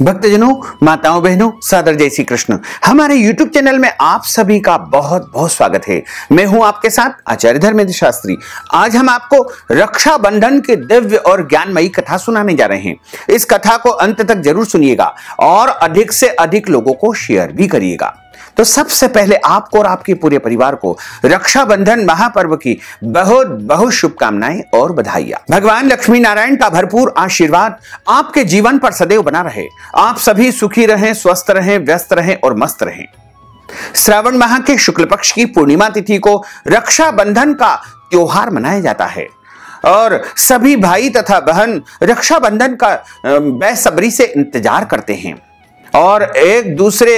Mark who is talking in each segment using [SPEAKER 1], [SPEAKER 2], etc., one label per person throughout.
[SPEAKER 1] भक्तजनों, माताओं, बहनों, सादर जय श्री कृष्ण। हमारे YouTube चैनल में आप सभी का बहुत बहुत स्वागत है। मैं हूं आपके साथ आचार्य धर्मेंद्र शास्त्री। आज हम आपको रक्षाबंधन की दिव्य और ज्ञानमयी कथा सुनाने जा रहे हैं। इस कथा को अंत तक जरूर सुनिएगा और अधिक से अधिक लोगों को शेयर भी करिएगा। तो सबसे पहले आपको और आपके पूरे परिवार को रक्षाबंधन महापर्व की बहुत बहुत शुभकामनाएं और बधाइयां। भगवान लक्ष्मी नारायण का भरपूर आशीर्वाद आपके जीवन पर सदैव बना रहे। आप सभी सुखी रहें, स्वस्थ रहें, व्यस्त रहें और मस्त रहें। श्रावण माह के शुक्ल पक्ष की पूर्णिमा तिथि को रक्षाबंधन का त्योहार मनाया जाता है और सभी भाई तथा बहन रक्षाबंधन का बेसब्री से इंतजार करते हैं और एक दूसरे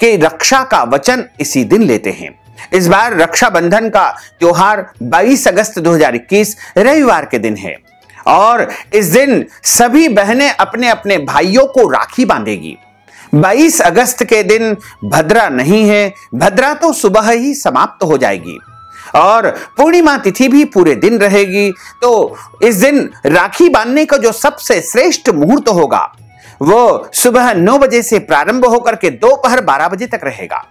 [SPEAKER 1] की रक्षा का वचन इसी दिन लेते हैं। इस बार रक्षाबंधन का त्योहार 22 अगस्त 2021 रविवार के दिन है और इस दिन सभी बहनें अपने अपने भाइयों को राखी बांधेगी। 22 अगस्त के दिन भद्रा नहीं है, भद्रा तो सुबह ही समाप्त हो जाएगी और पूर्णिमा तिथि भी पूरे दिन रहेगी। तो इस दिन राखी बांधने का जो सबसे श्रेष्ठ मुहूर्त होगा वो सुबह 9 बजे से प्रारंभ होकर के दोपहर 12 बजे तक रहेगा।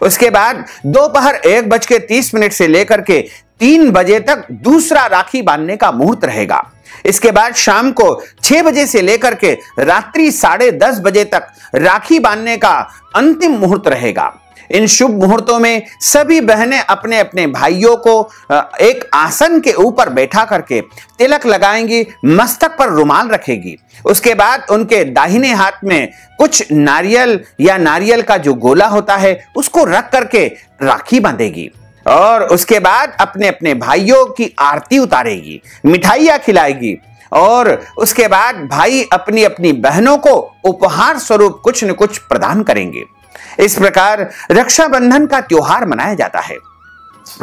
[SPEAKER 1] उसके बाद दोपहर 1:30 से लेकर के 3 बजे तक दूसरा राखी बांधने का मुहूर्त रहेगा। इसके बाद शाम को 6 बजे से लेकर के रात्रि 10:30 बजे तक राखी बांधने का अंतिम मुहूर्त रहेगा। इन शुभ मुहूर्तों में सभी बहनें अपने अपने भाइयों को एक आसन के ऊपर बैठा करके तिलक लगाएंगी, मस्तक पर रुमाल रखेगी। उसके बाद उनके दाहिने हाथ में कुछ नारियल या नारियल का जो गोला होता है उसको रख करके राखी बांधेगी और उसके बाद अपने अपने भाइयों की आरती उतारेगी, मिठाइयां खिलाएगी और उसके बाद भाई अपनी अपनी बहनों को उपहार स्वरूप कुछ न कुछ प्रदान करेंगे। इस प्रकार रक्षाबंधन का त्योहार मनाया जाता है।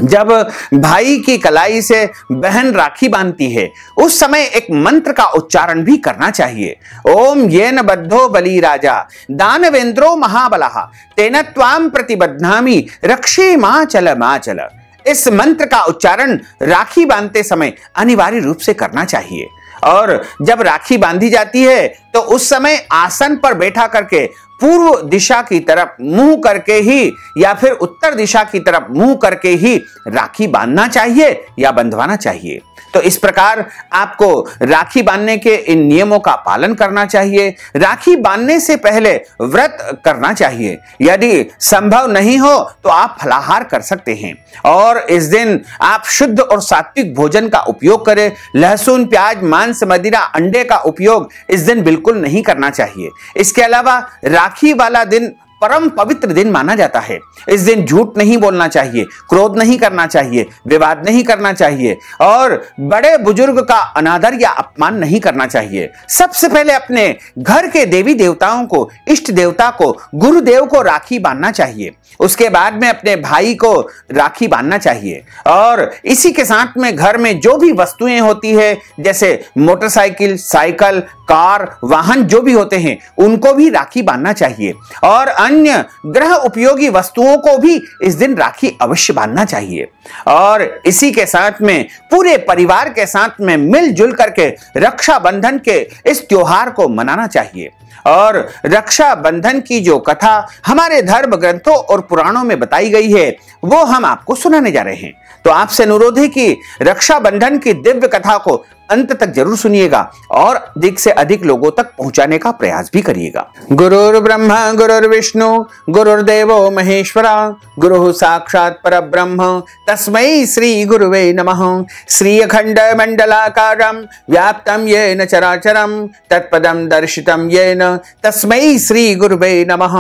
[SPEAKER 1] जब भाई की कलाई से बहन राखी बांधती है उस समय एक मंत्र का उच्चारण भी करना चाहिए। ओम येन बद्धो बलि राजा दानवेंद्रो महाबलः तेन त्वाम प्रतिबध्नामि रक्षे मां चल। इस मंत्र का उच्चारण राखी बांधते समय अनिवार्य रूप से करना चाहिए और जब राखी बांधी जाती है तो उस समय आसन पर बैठा करके पूर्व दिशा की तरफ मुंह करके ही या फिर उत्तर दिशा की तरफ मुंह करके ही राखी बांधना चाहिए या बंधवाना चाहिए। तो इस प्रकार आपको राखी बांधने के इन नियमों का पालन करना चाहिए। राखी बांधने से पहले व्रत करना चाहिए। यदि संभव नहीं हो तो आप फलाहार कर सकते हैं और इस दिन आप शुद्ध और सात्विक भोजन का उपयोग करें। लहसुन, प्याज, मांस, मदिरा, अंडे का उपयोग इस दिन बिल्कुल नहीं करना चाहिए। इसके अलावा राखी वाला दिन परम पवित्र दिन माना जाता है। इस दिन झूठ नहीं बोलना चाहिए, क्रोध नहीं करना चाहिए, विवाद नहीं करना चाहिए और बड़े बुजुर्ग का अनादर या अपमान नहीं करना चाहिए। सबसे पहले अपने घर के देवी देवताओं को, इष्ट देवता को, गुरुदेव को राखी बांधना चाहिए। उसके बाद में अपने भाई को राखी बांधना चाहिए और इसी के साथ में घर में जो भी वस्तुएं होती है जैसे मोटरसाइकिल, साइकिल, कार, वाहन जो भी होते हैं उनको भी राखी बांधना चाहिए और अन्य गृह उपयोगी वस्तुओं को भी इस दिन राखी अवश्य बांधना चाहिए और इसी के साथ में पूरे परिवार के साथ में मिलजुल करके रक्षाबंधन के इस त्योहार को मनाना चाहिए। और रक्षाबंधन की जो कथा हमारे धर्म ग्रंथों और पुराणों में बताई गई है वो हम आपको सुनाने जा रहे हैं। तो आपसे अनुरोध है कि रक्षाबंधन की दिव्य कथा को अंत तक जरूर सुनिएगा और अधिक से अधिक लोगों तक पहुंचाने का प्रयास भी करिएगा। गुरुर् ब्रह्मा गुरुर्विष्णु गुरुर्देवो महेश्वरा गुरुः साक्षात् परब्रह्म तस्मै श्री गुरुवे नमः। श्री अखंड मंडलाकारं व्याप्तं येन चराचरं तत्पदं दर्शितं येन तस्मै श्री गुरुवे नमः।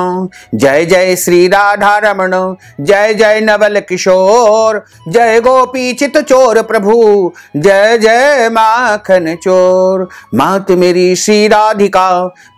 [SPEAKER 1] जय जय श्री राधा रमण, जय जय नवल किशोर, जय गोपी चित चोर प्रभु, जय जय माखन चोर। मात मेरी श्री राधिका,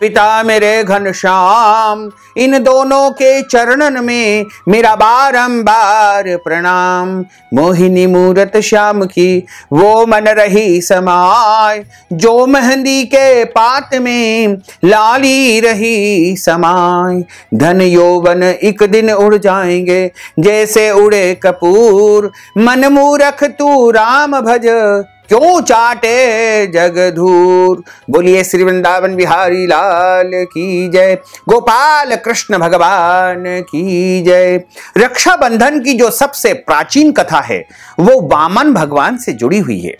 [SPEAKER 1] पिता मेरे घनश्याम, इन दोनों के चरणन में मेरा बारंबार प्रणाम। मोहिनी मूरत श्याम की वो मन रही समाय, जो मेहंदी के पात में लाली रही समाय। धन यौवन एक दिन उड़ जाएंगे जैसे उड़े कपूर, मन मूरख तू राम भज क्यों चाटे जगधूर। बोलिए श्री वृंदावन बिहारी लाल की जय, गोपाल कृष्ण भगवान की जय। रक्षाबंधन की जो सबसे प्राचीन कथा है वो वामन भगवान से जुड़ी हुई है।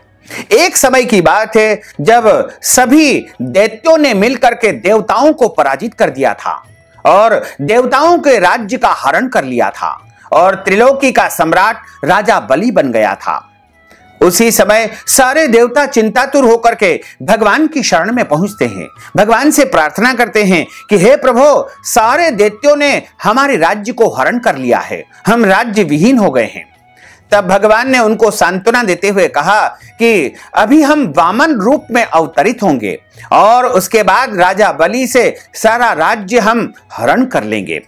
[SPEAKER 1] एक समय की बात है जब सभी दैत्यों ने मिलकर के देवताओं को पराजित कर दिया था और देवताओं के राज्य का हरण कर लिया था और त्रिलोकी का सम्राट राजा बलि बन गया था। उसी समय सारे देवता चिंतातुर होकर के भगवान की शरण में पहुंचते हैं, भगवान से प्रार्थना करते हैं कि हे प्रभु, सारे दैत्यों ने हमारे राज्य को हरण कर लिया है, हम राज्य विहीन हो गए हैं। तब भगवान ने उनको सांत्वना देते हुए कहा कि अभी हम वामन रूप में अवतरित होंगे और उसके बाद राजा बलि से सारा राज्य हम हरण कर लेंगे।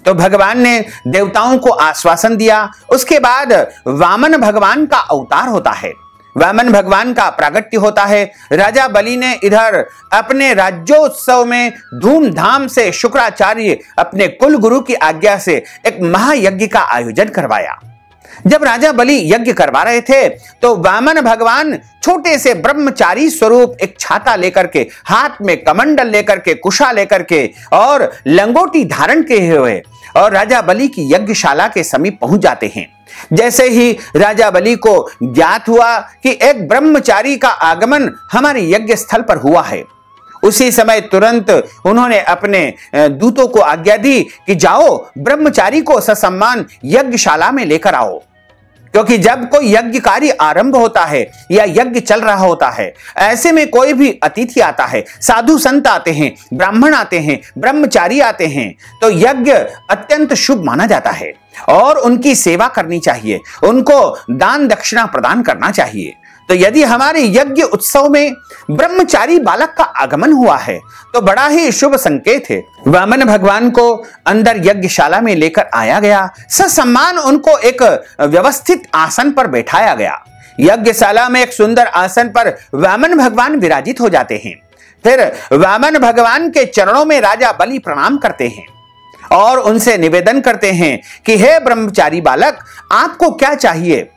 [SPEAKER 1] तो भगवान ने देवताओं को आश्वासन दिया। उसके बाद वामन भगवान का अवतार होता है, वामन भगवान का प्रागट्य होता है। राजा बलि ने इधर अपने राज्योत्सव में धूमधाम से शुक्राचार्य अपने कुल गुरु की आज्ञा से एक महायज्ञ का आयोजन करवाया। जब राजा बलि यज्ञ करवा रहे थे तो वामन भगवान छोटे से ब्रह्मचारी स्वरूप एक छाता लेकर के, हाथ में कमंडल लेकर के, कुशा लेकर के और लंगोटी धारण किए हुए और राजा बलि की यज्ञशाला के समीप पहुंच जाते हैं। जैसे ही राजा बलि को ज्ञात हुआ कि एक ब्रह्मचारी का आगमन हमारे यज्ञ स्थल पर हुआ है, उसी समय तुरंत उन्होंने अपने दूतों को आज्ञा दी कि जाओ ब्रह्मचारी को ससम्मान यज्ञशाला में लेकर आओ। क्योंकि जब कोई यज्ञ कार्य आरंभ होता है या यज्ञ चल रहा होता है, ऐसे में कोई भी अतिथि आता है, साधु संत आते हैं, ब्राह्मण आते हैं, ब्रह्मचारी आते हैं, तो यज्ञ अत्यंत शुभ माना जाता है और उनकी सेवा करनी चाहिए, उनको दान दक्षिणा प्रदान करना चाहिए। तो यदि हमारे यज्ञ उत्सव में ब्रह्मचारी बालक का आगमन हुआ है तो बड़ा ही शुभ संकेत है। वामन भगवान को अंदर यज्ञशाला में लेकर आया गया, ससम्मान उनको एक व्यवस्थित आसन पर बैठाया गया। यज्ञशाला में एक सुंदर आसन पर वामन भगवान विराजित हो जाते हैं। फिर वामन भगवान के चरणों में राजा बलि प्रणाम करते हैं और उनसे निवेदन करते हैं कि हे ब्रह्मचारी बालक, आपको क्या चाहिए?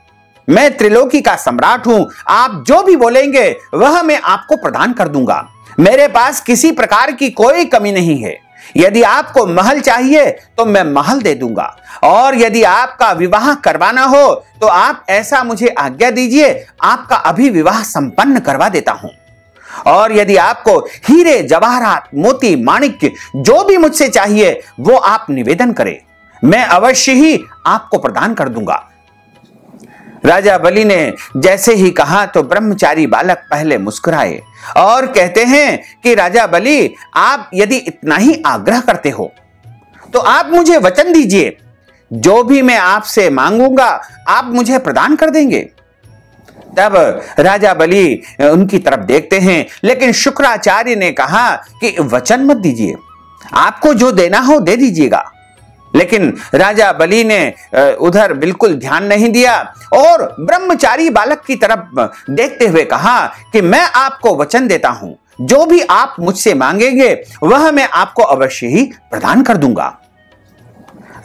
[SPEAKER 1] मैं त्रिलोकी का सम्राट हूं, आप जो भी बोलेंगे वह मैं आपको प्रदान कर दूंगा। मेरे पास किसी प्रकार की कोई कमी नहीं है। यदि आपको महल चाहिए तो मैं महल दे दूंगा और यदि आपका विवाह करवाना हो तो आप ऐसा मुझे आज्ञा दीजिए, आपका अभी विवाह संपन्न करवा देता हूं। और यदि आपको हीरे जवाहरात मोती माणिक्य जो भी मुझसे चाहिए वो आप निवेदन करें, मैं अवश्य ही आपको प्रदान कर दूंगा। राजा बलि ने जैसे ही कहा तो ब्रह्मचारी बालक पहले मुस्कुराए और कहते हैं कि राजा बलि, आप यदि इतना ही आग्रह करते हो तो आप मुझे वचन दीजिए, जो भी मैं आपसे मांगूंगा आप मुझे प्रदान कर देंगे। तब राजा बलि उनकी तरफ देखते हैं, लेकिन शुक्राचार्य ने कहा कि वचन मत दीजिए, आपको जो देना हो दे दीजिएगा। लेकिन राजा बलि ने उधर बिल्कुल ध्यान नहीं दिया और ब्रह्मचारी बालक की तरफ देखते हुए कहा कि मैं आपको वचन देता हूं, जो भी आप मुझसे मांगेंगे वह मैं आपको अवश्य ही प्रदान कर दूंगा।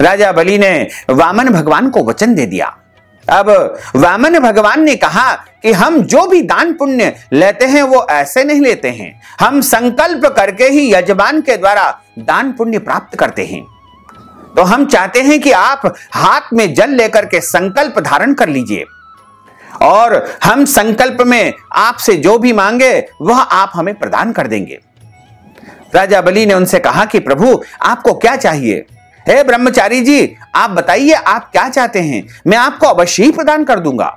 [SPEAKER 1] राजा बलि ने वामन भगवान को वचन दे दिया। अब वामन भगवान ने कहा कि हम जो भी दान पुण्य लेते हैं वो ऐसे नहीं लेते हैं, हम संकल्प करके ही यजमान के द्वारा दान पुण्य प्राप्त करते हैं। तो हम चाहते हैं कि आप हाथ में जल लेकर के संकल्प धारण कर लीजिए और हम संकल्प में आपसे जो भी मांगे वह आप हमें प्रदान कर देंगे। राजा बलि ने उनसे कहा कि प्रभु, आपको क्या चाहिए? हे ब्रह्मचारी जी, आप बताइए आप क्या चाहते हैं, मैं आपको अवश्य ही प्रदान कर दूंगा।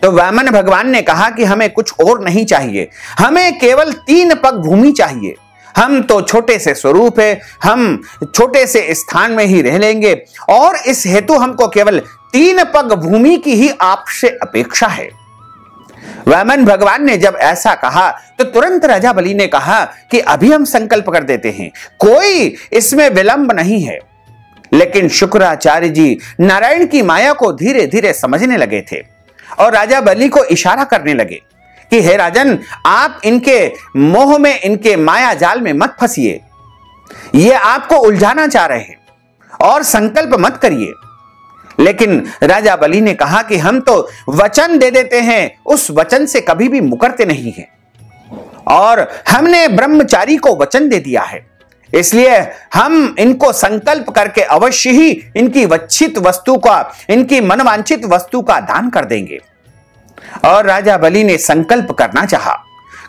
[SPEAKER 1] तो वामन भगवान ने कहा कि हमें कुछ और नहीं चाहिए, हमें केवल 3 पग भूमि चाहिए। हम तो छोटे से स्वरूप है, हम छोटे से स्थान में ही रह लेंगे और इस हेतु हमको केवल 3 पग भूमि की ही आपसे अपेक्षा है। वामन भगवान ने जब ऐसा कहा तो तुरंत राजा बलि ने कहा कि अभी हम संकल्प कर देते हैं, कोई इसमें विलंब नहीं है। लेकिन शुक्राचार्य जी नारायण की माया को धीरे धीरे समझने लगे थे और राजा बलि को इशारा करने लगे कि हे राजन, आप इनके मोह में, इनके माया जाल में मत फंसिए, ये आपको उलझाना चाह रहे हैं और संकल्प मत करिए। लेकिन राजा बलि ने कहा कि हम तो वचन दे देते हैं, उस वचन से कभी भी मुकरते नहीं हैं, और हमने ब्रह्मचारी को वचन दे दिया है, इसलिए हम इनको संकल्प करके अवश्य ही इनकी वच्छित वस्तु का, इनकी मनवांछित वस्तु का दान कर देंगे। और राजा बलि ने संकल्प करना चाहा।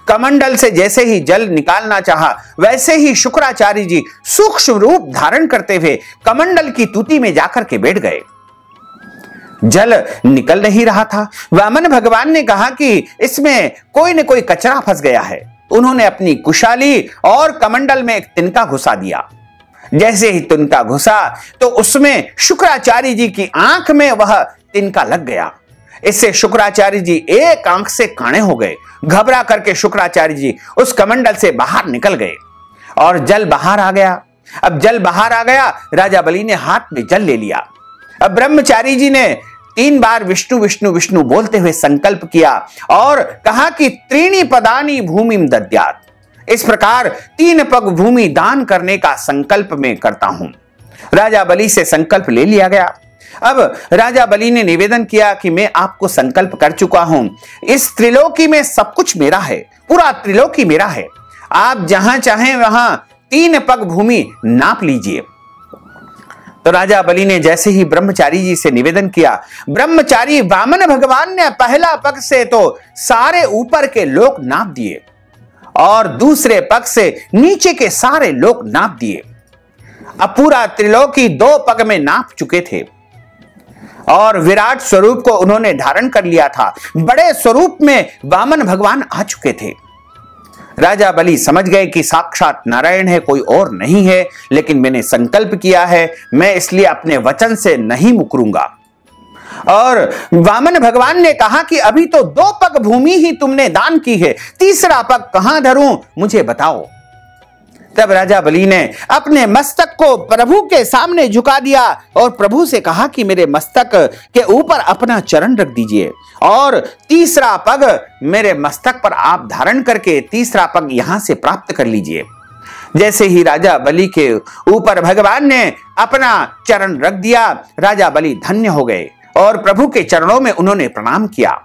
[SPEAKER 1] कमंडल से जैसे ही जल निकालना चाहा, वैसे ही शुक्राचार्य जी सूक्ष्म रूप धारण करते हुए कमंडल की तूती में जाकर के बैठ गए। जल निकल नहीं रहा था। वामन भगवान ने कहा कि इसमें कोई न कोई कचरा फंस गया है। उन्होंने अपनी कुशाली और कमंडल में एक तिनका घुसा दिया। जैसे ही तिनका घुसा तो उसमें शुक्राचार्य जी की आंख में वह तिनका लग गया। इससे शुक्राचार्य जी एक आंख से काणे हो गए। घबरा करके शुक्राचार्य जी उस कमंडल से बाहर निकल गए और जल बाहर आ गया। अब जल बाहर आ गया, राजा बलि ने हाथ में जल ले लिया। अब ब्रह्मचारी जी ने 3 बार विष्णु विष्णु विष्णु बोलते हुए संकल्प किया और कहा कि 3 पदानि भूमिम दद्यात्। इस प्रकार 3 पग भूमि दान करने का संकल्प मैं करता हूं। राजा बलि से संकल्प ले लिया गया। अब राजा बलि ने निवेदन किया कि मैं आपको संकल्प कर चुका हूं, इस त्रिलोकी में सब कुछ मेरा है, पूरा त्रिलोकी मेरा है, आप जहां चाहें वहां 3 पग भूमि नाप लीजिए। तो राजा बलि ने जैसे ही ब्रह्मचारी जी से निवेदन किया, ब्रह्मचारी वामन भगवान ने पहला पग से तो सारे ऊपर के लोक नाप दिए और दूसरे पग से नीचे के सारे लोक नाप दिए। अब पूरा त्रिलोकी 2 पग में नाप चुके थे और विराट स्वरूप को उन्होंने धारण कर लिया था। बड़े स्वरूप में वामन भगवान आ चुके थे। राजा बलि समझ गए कि साक्षात नारायण है, कोई और नहीं है, लेकिन मैंने संकल्प किया है, मैं इसलिए अपने वचन से नहीं मुकरूंगा। और वामन भगवान ने कहा कि अभी तो 2 पग भूमि ही तुमने दान की है, तीसरा पग कहां धरूं, मुझे बताओ। तब राजा बलि ने अपने मस्तक को प्रभु के सामने झुका दिया और प्रभु से कहा कि मेरे मस्तक के ऊपर अपना चरण रख दीजिए और तीसरा पग मेरे मस्तक पर आप धारण करके तीसरा पग यहां से प्राप्त कर लीजिए। जैसे ही राजा बलि के ऊपर भगवान ने अपना चरण रख दिया, राजा बलि धन्य हो गए और प्रभु के चरणों में उन्होंने प्रणाम किया।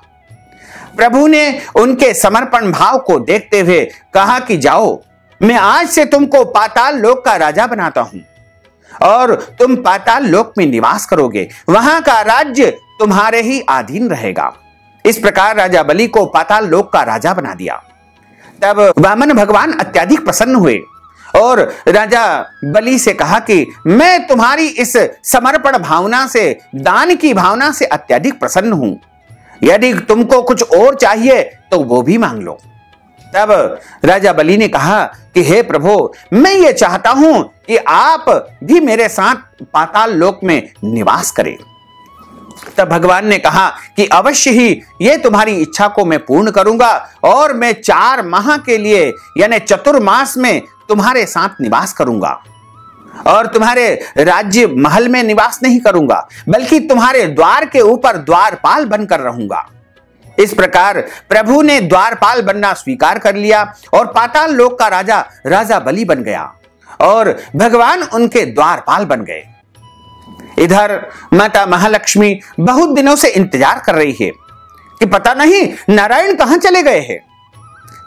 [SPEAKER 1] प्रभु ने उनके समर्पण भाव को देखते हुए कहा कि जाओ, मैं आज से तुमको पाताल लोक का राजा बनाता हूं और तुम पाताल लोक में निवास करोगे, वहां का राज्य तुम्हारे ही अधीन रहेगा। इस प्रकार राजा बलि को पाताल लोक का राजा बना दिया। तब वामन भगवान अत्यधिक प्रसन्न हुए और राजा बलि से कहा कि मैं तुम्हारी इस समर्पण भावना से, दान की भावना से अत्यधिक प्रसन्न हूं। यदि तुमको कुछ और चाहिए तो वो भी मांग लो। तब राजा बलि ने कहा कि हे प्रभु, मैं ये चाहता हूं कि आप भी मेरे साथ पाताल लोक में निवास करें। तब भगवान ने कहा कि अवश्य ही ये तुम्हारी इच्छा को मैं पूर्ण करूंगा और मैं 4 माह के लिए यानी चतुर्मास में तुम्हारे साथ निवास करूंगा और तुम्हारे राज्य महल में निवास नहीं करूंगा, बल्कि तुम्हारे द्वार के ऊपर द्वारपाल बनकर रहूंगा। इस प्रकार प्रभु ने द्वारपाल बनना स्वीकार कर लिया और पाताल लोक का राजा राजा बलि बन गया और भगवान उनके द्वारपाल बन गए। इधर माता महालक्ष्मी बहुत दिनों से इंतजार कर रही है कि पता नहीं नारायण कहां चले गए हैं।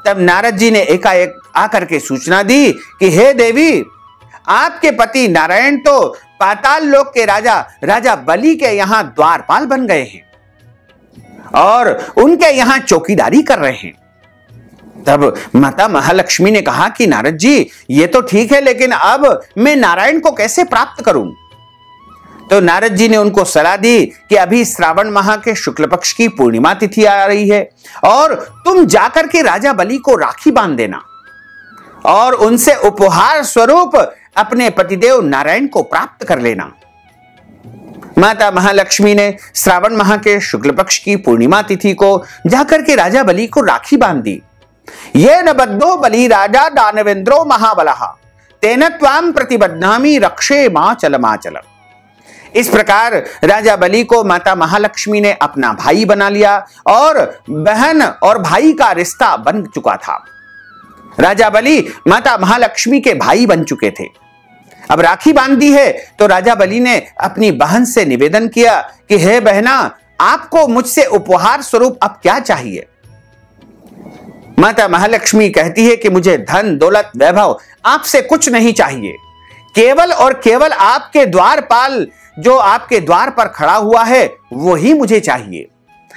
[SPEAKER 1] तब नारद जी ने एकाएक आकर के सूचना दी कि हे देवी, आपके पति नारायण तो पाताल लोक के राजा राजा बलि के यहां द्वारपाल बन गए हैं और उनके यहां चौकीदारी कर रहे हैं। तब माता महालक्ष्मी ने कहा कि नारद जी, ये तो ठीक है, लेकिन अब मैं नारायण को कैसे प्राप्त करूं? तो नारद जी ने उनको सलाह दी कि अभी श्रावण माह के शुक्ल पक्ष की पूर्णिमा तिथि आ रही है और तुम जाकर के राजा बलि को राखी बांध देना और उनसे उपहार स्वरूप अपने पतिदेव नारायण को प्राप्त कर लेना। माता महालक्ष्मी ने श्रावण माह के शुक्ल पक्ष की पूर्णिमा तिथि को जाकर के राजा बलि को राखी बांध दी। ये न बद्धो बलि राजा दानवेंद्रो महाबलः तेन त्वाम प्रतिबध्नामि रक्षे माचल। इस प्रकार राजा बलि को माता महालक्ष्मी ने अपना भाई बना लिया और बहन और भाई का रिश्ता बन चुका था। राजा बलि माता महालक्ष्मी के भाई बन चुके थे। अब राखी बांध दी है तो राजा बलि ने अपनी बहन से निवेदन किया कि हे बहना, आपको मुझसे उपहार स्वरूप अब क्या चाहिए? माता महालक्ष्मी कहती है कि मुझे धन दौलत वैभव आपसे कुछ नहीं चाहिए, केवल और केवल आपके द्वारपाल जो आपके द्वार पर खड़ा हुआ है वही मुझे चाहिए।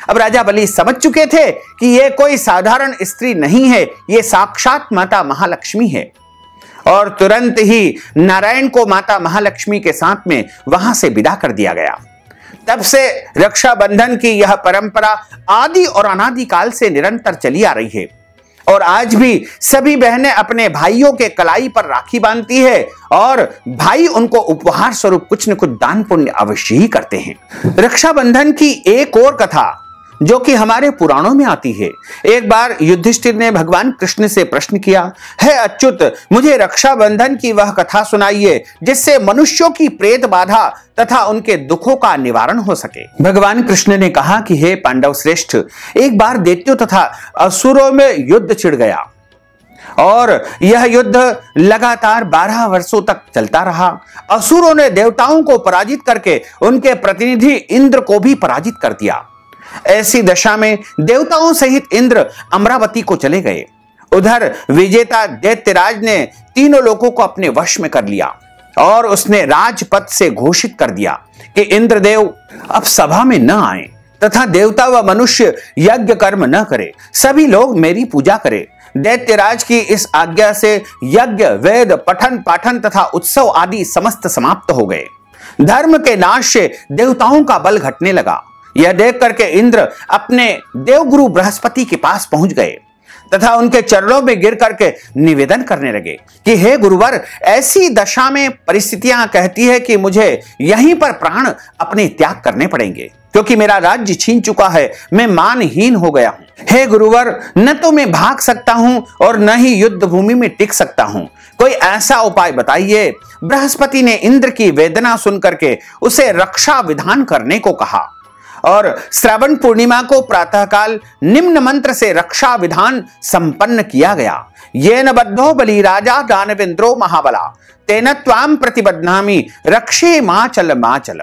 [SPEAKER 1] अब राजा बलि समझ चुके थे कि यह कोई साधारण स्त्री नहीं है, यह साक्षात माता महालक्ष्मी है, और तुरंत ही नारायण को माता महालक्ष्मी के साथ में वहां से विदा कर दिया गया। तब से रक्षाबंधन की यह परंपरा आदि और अनादि काल से निरंतर चली आ रही है, और आज भी सभी बहनें अपने भाइयों के कलाई पर राखी बांधती है और भाई उनको उपहार स्वरूप कुछ न कुछ दान पुण्य अवश्य ही करते हैं। रक्षाबंधन की एक और कथा जो कि हमारे पुराणों में आती है। एक बार युधिष्ठिर ने भगवान कृष्ण से प्रश्न किया, हे अच्युत, मुझे रक्षाबंधन की वह कथा सुनाइए जिससे मनुष्यों की प्रेत बाधा तथा उनके दुखों का निवारण हो सके। भगवान कृष्ण ने कहा कि हे पांडव श्रेष्ठ, एक बार दैत्यों तथा असुरों में युद्ध छिड़ गया और यह युद्ध लगातार 12 वर्षों तक चलता रहा। असुरों ने देवताओं को पराजित करके उनके प्रतिनिधि इंद्र को भी पराजित कर दिया। ऐसी दशा में देवताओं सहित इंद्र अमरावती को चले गए। उधर विजेता दैत्यराज ने तीनों लोगों को अपने वश में कर लिया और उसने राजपद से घोषित कर दिया कि इंद्रदेव अब सभा में न आए तथा देवता व मनुष्य यज्ञ कर्म न करे, सभी लोग मेरी पूजा करें। दैत्यराज की इस आज्ञा से यज्ञ, वेद, पठन पाठन तथा उत्सव आदि समस्त समाप्त हो गए। धर्म के नाश से देवताओं का बल घटने लगा। यह देख करके इंद्र अपने देवगुरु बृहस्पति के पास पहुंच गए तथा उनके चरणों में गिर करके निवेदन करने लगे कि हे गुरुवर, ऐसी दशा में परिस्थितियां कहती है कि मुझे यहीं पर प्राण अपने त्याग करने पड़ेंगे, क्योंकि मेरा राज्य छीन चुका है, मैं मानहीन हो गया हूं। हे गुरुवर, न तो मैं भाग सकता हूं और न ही युद्ध भूमि में टिक सकता हूं, कोई ऐसा उपाय बताइए। बृहस्पति ने इंद्र की वेदना सुनकर के उसे रक्षा विधान करने को कहा और श्रावण पूर्णिमा को प्रातःकाल निम्न मंत्र से रक्षा विधान संपन्न किया गया। येन बद्धो बलि राजा दानवेंद्रो महाबला तेन त्वाम प्रतिबध्नामि रक्षे माचल माचल।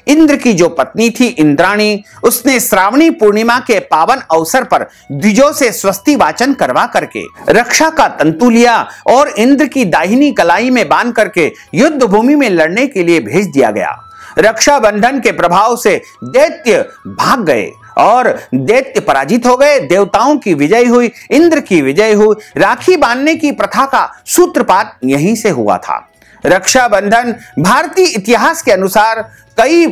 [SPEAKER 1] इंद्र की जो पत्नी थी इंद्राणी, उसने श्रावणी पूर्णिमा के पावन अवसर पर द्विजों से स्वस्ति वाचन करवा करके रक्षा का तंतु लिया और इंद्र की दाहिनी कलाई में बांध करके युद्ध भूमि में लड़ने के लिए भेज दिया गया। रक्षाबंधन के प्रभाव से दैत्य भाग गए और दैत्य पराजित हो गए, देवताओं की विजय हुई, इंद्र की विजय हुई। राखी बांधने की प्रथा का सूत्रपात यहीं से हुआ था। रक्षाबंधन भारतीय इतिहास के अनुसार कई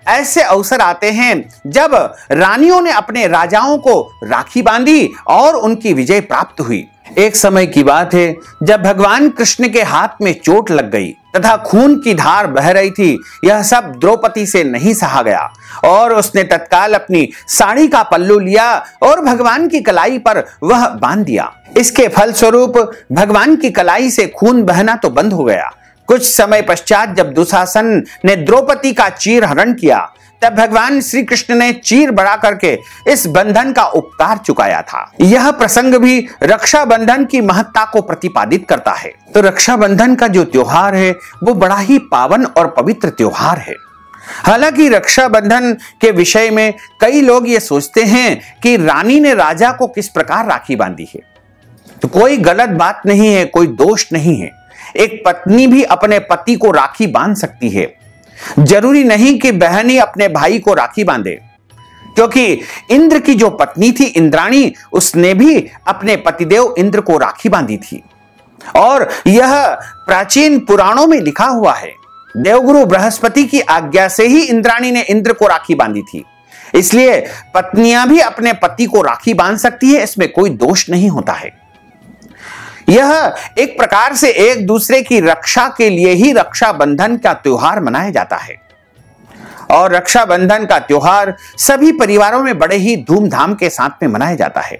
[SPEAKER 1] ऐसे अवसर आते हैं जब रानियों ने अपने राजाओं को राखी बांधी और उनकी विजय प्राप्त हुई। एक समय की बात है जब भगवान कृष्ण के हाथ में चोट लग गई तथा खून की धार बह रही थी। यह सब द्रौपदी से नहीं सहा गया और उसने तत्काल अपनी साड़ी का पल्लू लिया और भगवान की कलाई पर वह बांध दिया। इसके फलस्वरूप भगवान की कलाई से खून बहना तो बंद हो गया। कुछ समय पश्चात जब दुशासन ने द्रौपदी का चीर हरण किया तब भगवान श्री कृष्ण ने चीर बढ़ा करके इस बंधन का उपकार चुकाया था। यह प्रसंग भी रक्षाबंधन की महत्ता को प्रतिपादित करता है। तो रक्षाबंधन का जो त्योहार है वो बड़ा ही पावन और पवित्र त्योहार है। हालांकि रक्षाबंधन के विषय में कई लोग ये सोचते हैं कि रानी ने राजा को किस प्रकार राखी बांधी है, तो कोई गलत बात नहीं है, कोई दोष नहीं है। एक पत्नी भी अपने पति को राखी बांध सकती है। जरूरी नहीं कि बहन ही अपने भाई को राखी बांधे, क्योंकि इंद्र की जो पत्नी थी इंद्राणी, उसने भी अपने पतिदेव इंद्र को राखी बांधी थी और यह प्राचीन पुराणों में लिखा हुआ है। देवगुरु बृहस्पति की आज्ञा से ही इंद्राणी ने इंद्र को राखी बांधी थी। इसलिए पत्नियां भी अपने पति को राखी बांध सकती है, इसमें कोई दोष नहीं होता है। यह एक प्रकार से एक दूसरे की रक्षा के लिए ही रक्षाबंधन का त्योहार मनाया जाता है और रक्षाबंधन का त्योहार सभी परिवारों में बड़े ही धूमधाम के साथ में मनाया जाता है।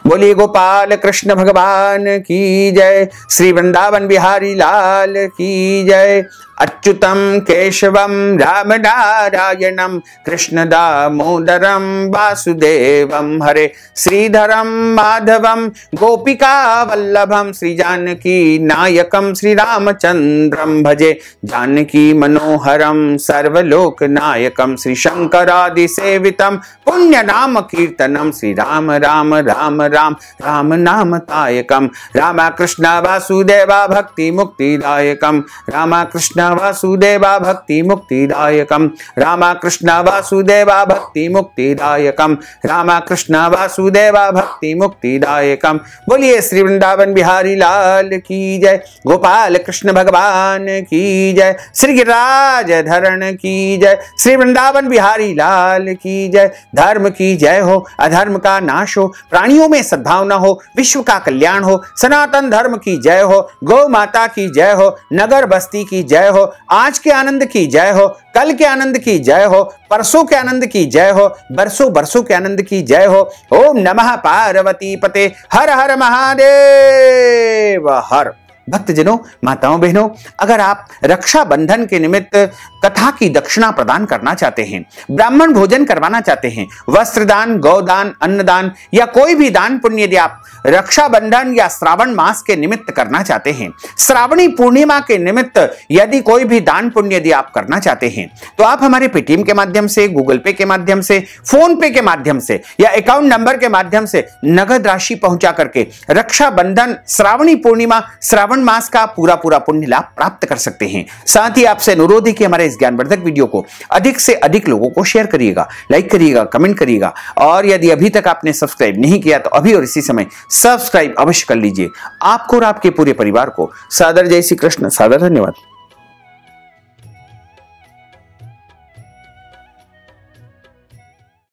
[SPEAKER 1] बोलिए गोपाल कृष्ण भगवान की जय, श्री वृंदावन बिहारी लाल की जय। अच्युतम केशवम राम नारायणम कृष्ण दामोदरम वासुदेवम हरे श्रीधरम माधवम गोपिका वल्लभम श्री जानकी नायकम श्री रामचंद्रम भजे जानकी मनोहरम सर्वलोक नायकम श्री शंकरादि सेवितम पुण्य नाम कीर्तनम श्री राम राम राम राम राम नाम तायकम रामा कृष्ण वासुदेवा भक्ति मुक्तिदायकम रामा कृष्ण वासुदेवा भक्ति मुक्तिदायकम रामा कृष्ण वासुदेवा भक्ति मुक्तिदायकम रामा कृष्ण वासुदेवा भक्ति मुक्तिदायकम। बोलिए श्री वृंदावन बिहारी लाल की जय, गोपाल कृष्ण भगवान की जय, श्री गिरिराज धरण की जय, श्री वृंदावन बिहारी लाल की जय। धर्म की जय हो, अधर्म का नाश हो, प्राणियों में सद्भावना हो, विश्व का कल्याण हो, सनातन धर्म की जय हो, गौ माता की जय हो, नगर बस्ती की जय हो, आज के आनंद की जय हो, कल के आनंद की जय हो, परसों के आनंद की जय हो, बरसों बरसों के आनंद की जय हो। ओम नमः पार्वती पते, हर हर महादेव हर। भक्तजनों, माताओं बहनों, अगर आप रक्षा बंधन के निमित्त कथा की दक्षिणा प्रदान करना चाहते हैं, ब्राह्मण भोजन करवाना चाहते हैं, वस्त्र दान, गौदान, अन्नदान या कोई भी दान पुण्य यदि आप रक्षा बंधन या श्रावण मास के निमित्त करना चाहते हैं, श्रावणी पूर्णिमा के निमित्त यदि कोई भी दान पुण्य यदि आप करना चाहते हैं, तो आप हमारे पेटीएम के माध्यम से, गूगल पे के माध्यम से, फोन पे के माध्यम से या अकाउंट नंबर के माध्यम से नगद राशि पहुंचा करके रक्षा बंधन, श्रावणी पूर्णिमा, श्रावण मास का पूरा पूरा पुण्य लाभ प्राप्त कर सकते हैं। साथ ही आपसे अनुरोध है कि हमारे इस ज्ञानवर्धक वीडियो को अधिक से अधिक लोगों को शेयर करिएगा, लाइक करिएगा, कमेंट करिएगा, और यदि अभी तक आपने सब्सक्राइब नहीं किया तो अभी और इसी समय सब्सक्राइब अवश्य कर लीजिए। आपको और आपके पूरे परिवार को सादर जय श्री कृष्ण, सादर धन्यवाद।